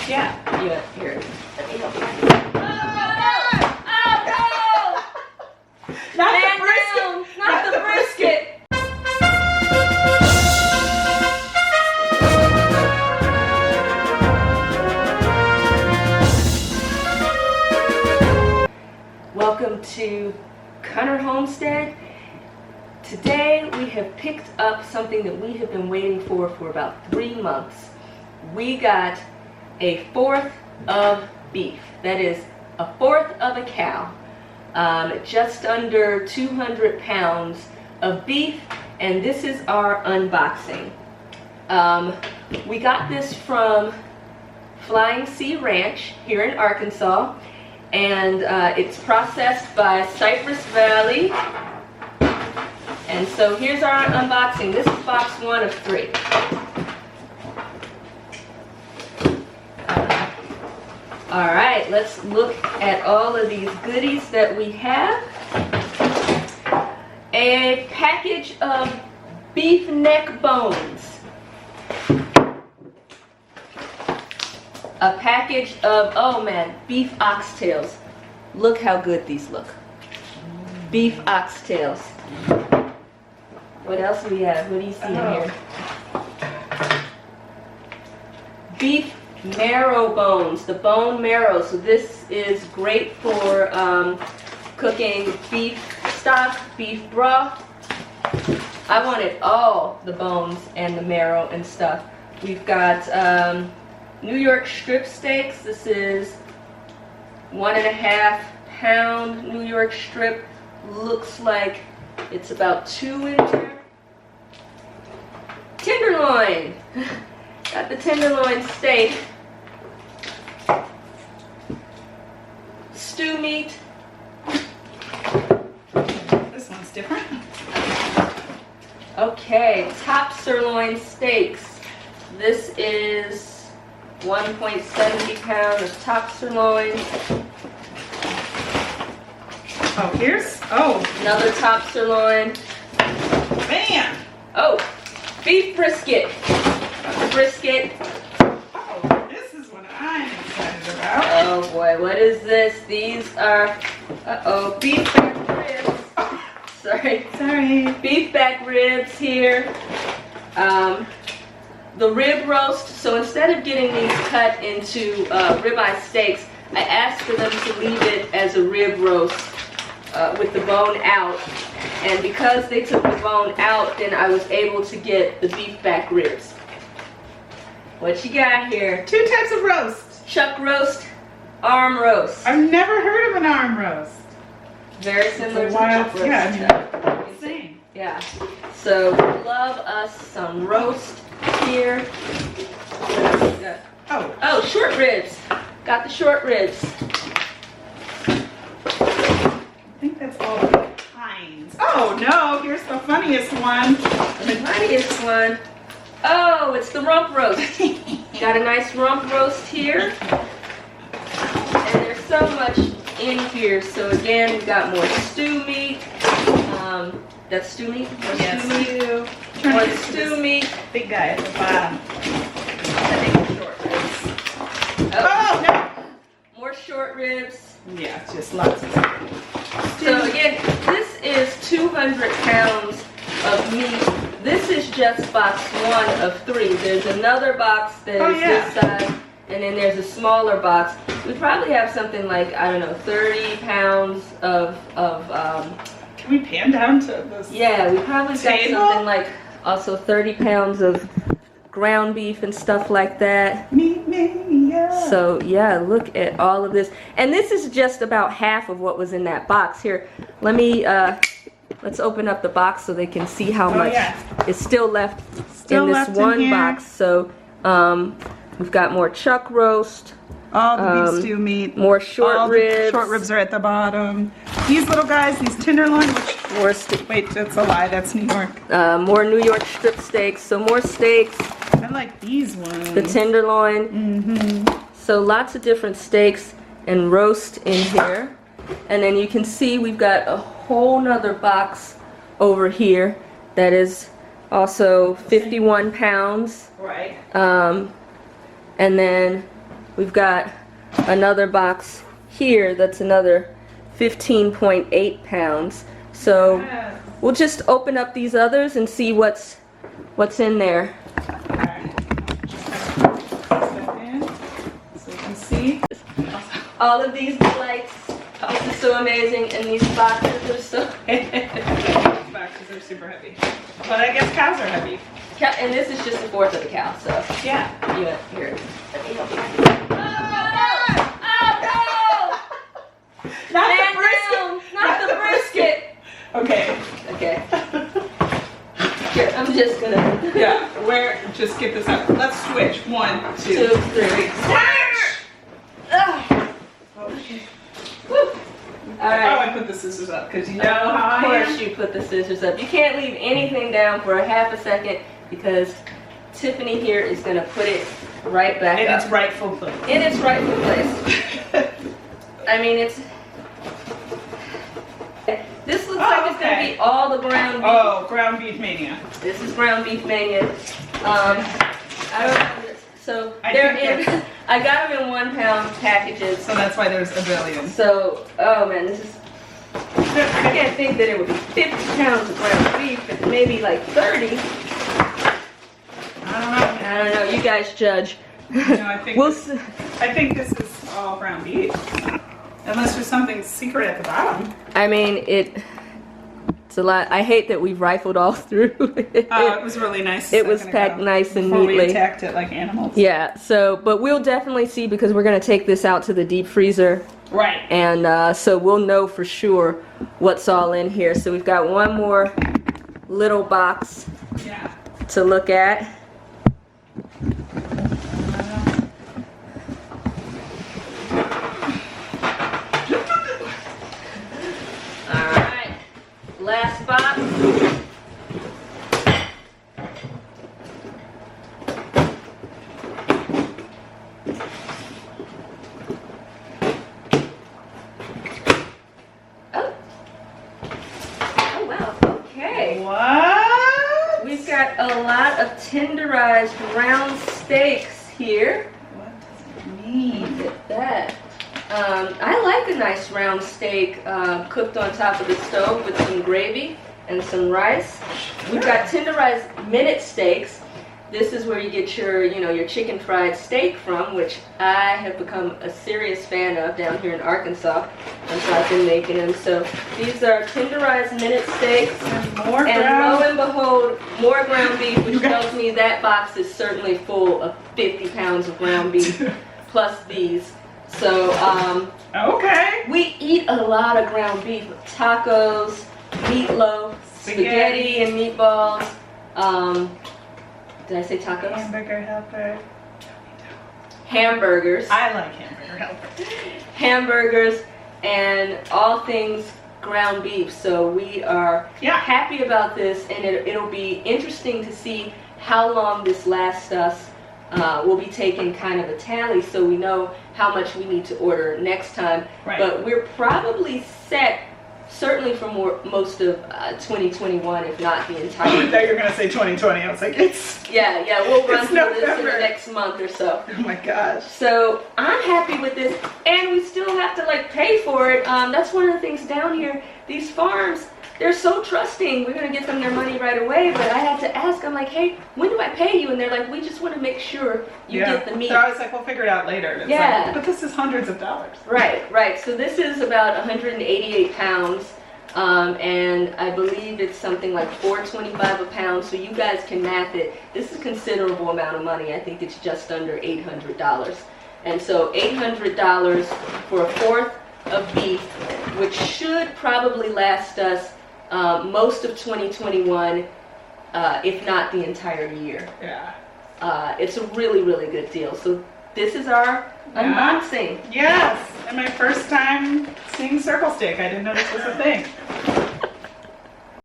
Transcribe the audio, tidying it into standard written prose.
Yeah. Yeah, here. Let me help you. Oh, no! Not Man the brisket. down! Not the brisket! Welcome to Cunner Homestead. Today we have picked up something that we have been waiting for about 3 months. We got a fourth of beef. That is a fourth of a cow. Just under 200 pounds of beef, and this is our unboxing. We got this from Flying Sea Ranch here in Arkansas, and it's processed by Cypress Valley. And so here's our unboxing. This is box 1 of 3. All right, let's look at all of these goodies that we have. A package of beef neck bones. A package of, oh man, beef oxtails. Look how good these look. Beef oxtails. What else do we have? What do you see in here? Beef marrow bones, the bone marrow. So this is great for cooking beef stock, beef broth. I wanted all the bones and the marrow and stuff. We've got New York strip steaks. This is 1.5 pound New York strip. Looks like it's about 2 in there. Tenderloin. Got the tenderloin steak. Stew meat. This one's different. Okay, top sirloin steaks. This is 1.70 pounds of top sirloin. Oh, here's, Another top sirloin. man. Oh, beef brisket. Brisket. Oh, this is what I'm excited about. Oh boy, what is this? These are, beef back ribs. Sorry. Beef back ribs here. The rib roast. So instead of getting these cut into ribeye steaks, I asked for them to leave it as a rib roast with the bone out. And because they took the bone out, then I was able to get the beef back ribs. What you got here? 2 types of roast. Chuck roast, arm roast. I've never heard of an arm roast. Very similar to wild, chuck roast. yeah, same. Yeah. So love us some roast here. Oh, short ribs. Got the short ribs. I think that's all the kinds. Oh no, here's the funniest one. The funniest one. Oh, it's the rump roast. Got a nice rump roast here. And there's so much in here. So again, we got more stew meat. That's stew meat? More stew meat. More stew meat. Big guy at the bottom. I think it's short ribs. Oh no. More short ribs. Yeah, just lots of stuff. So again, this is 200 pounds of meat. This is just box 1 of 3. There's another box that is this size, and then there's a smaller box. We probably have something like, I don't know, 30 pounds of Can we pan down to this? yeah, we probably got table? something like also 30 pounds of ground beef and stuff like that. Meet me, yeah. So yeah, look at all of this. And this is just about half of what was in that box. Here, let me, let's open up the box so they can see how much is still left in this one box. So we've got more chuck roast. All the beef stew meat. More short ribs. Short ribs are at the bottom. These little guys, these tenderloin, More wait, that's a lie, that's New York. more New York strip steaks. So more steaks. I like these ones. The tenderloin. So lots of different steaks and roast in here. And then you can see we've got a whole nother box over here that is also 51 pounds. Right. And then we've got another box here that's another 15.8 pounds. So Yes. we'll just open up these others and see what's in there. Okay. Second, so you can see. All of these delights. This is so amazing, and these boxes are so Boxes are super heavy, but I guess cows are heavy. And this is just a fourth of the cow, so Yeah. here, let me help you. Oh no! Not Man the brisket. down! Not the brisket! Okay. Okay. Here, I'm just gonna. Yeah. Just get this out. Let's switch. 1, 2, 2, 3. Switch. Ugh. Okay. Woo. All Oh, right. I put the scissors up because you know how Of I course am. you put the scissors up. You can't leave anything down for a half a second because Tiffany here is gonna put it right back In up. its rightful place. In its rightful place. I mean, it's. This looks like it's gonna be all the ground beef. Oh, ground beef mania. This is ground beef mania. I don't know. So I they're think in. I got them in 1 pound packages. So that's why there's a billion. So, oh man, this is. I can't think that it would be 50 pounds of ground beef, but maybe like 30. I don't know. You guys judge. No, I think We'll this, see. I think this is all ground beef. Unless there's something secret at the bottom. I mean, it's a lot. I hate that we've rifled all through. It was really nice. It was second packed ago, nice and before we neatly. attacked it like animals. Yeah, so, but we'll definitely see because we're going to take this out to the deep freezer. Right. And so we'll know for sure what's all in here. So we've got one more little box Yeah. to look at. Alright, last box. Oh wow, okay. What? We've got a lot of tenderized round steaks here. What does it mean? Look at that. I like a nice round steak cooked on top of the stove with some gravy and some rice. We've got tenderized minute steaks. This is where you get your, your chicken fried steak from, which I have become a serious fan of down here in Arkansas. And so I've been making them. So these are tenderized minute steaks. And more And ground. lo and behold, more ground beef, which tells me that box is certainly full of 50 pounds of ground beef, plus these. So, Okay. we eat a lot of ground beef. Tacos, meatloaf, spaghetti and meatballs. Did I say tacos? Hamburger helper. Hamburgers. I like hamburger helper. Hamburgers and all things ground beef. So we are Yeah. happy about this, and it'll be interesting to see how long this lasts us. We'll be taking kind of a tally so we know how much we need to order next time. Right. But we're probably set, certainly for most of 2021, if not the I entire thought you were gonna say 2020. I was like, it's. Yeah, we'll run It's through this in November. the next month or so. Oh my gosh. So I'm happy with this, and we still have to pay for it. That's one of the things down here. These farms, they're so trusting. We're gonna get them their money right away, but I had to ask. I'm like, hey, when do I pay you? And they're like, we just want to make sure you get the meat. So I was like, we'll figure it out later. And it's Yeah. like, but this is hundreds of dollars. Right. So this is about 188 pounds. And I believe it's something like $4.25 a pound, so you guys can math it. This is a considerable amount of money. I think it's just under $800. And so $800 for a fourth of beef, which should probably last us most of 2021, if not the entire year. Yeah. It's a really, really good deal. So this is our unboxing. Yes. And my first time seeing circle steak. I didn't know this was a thing.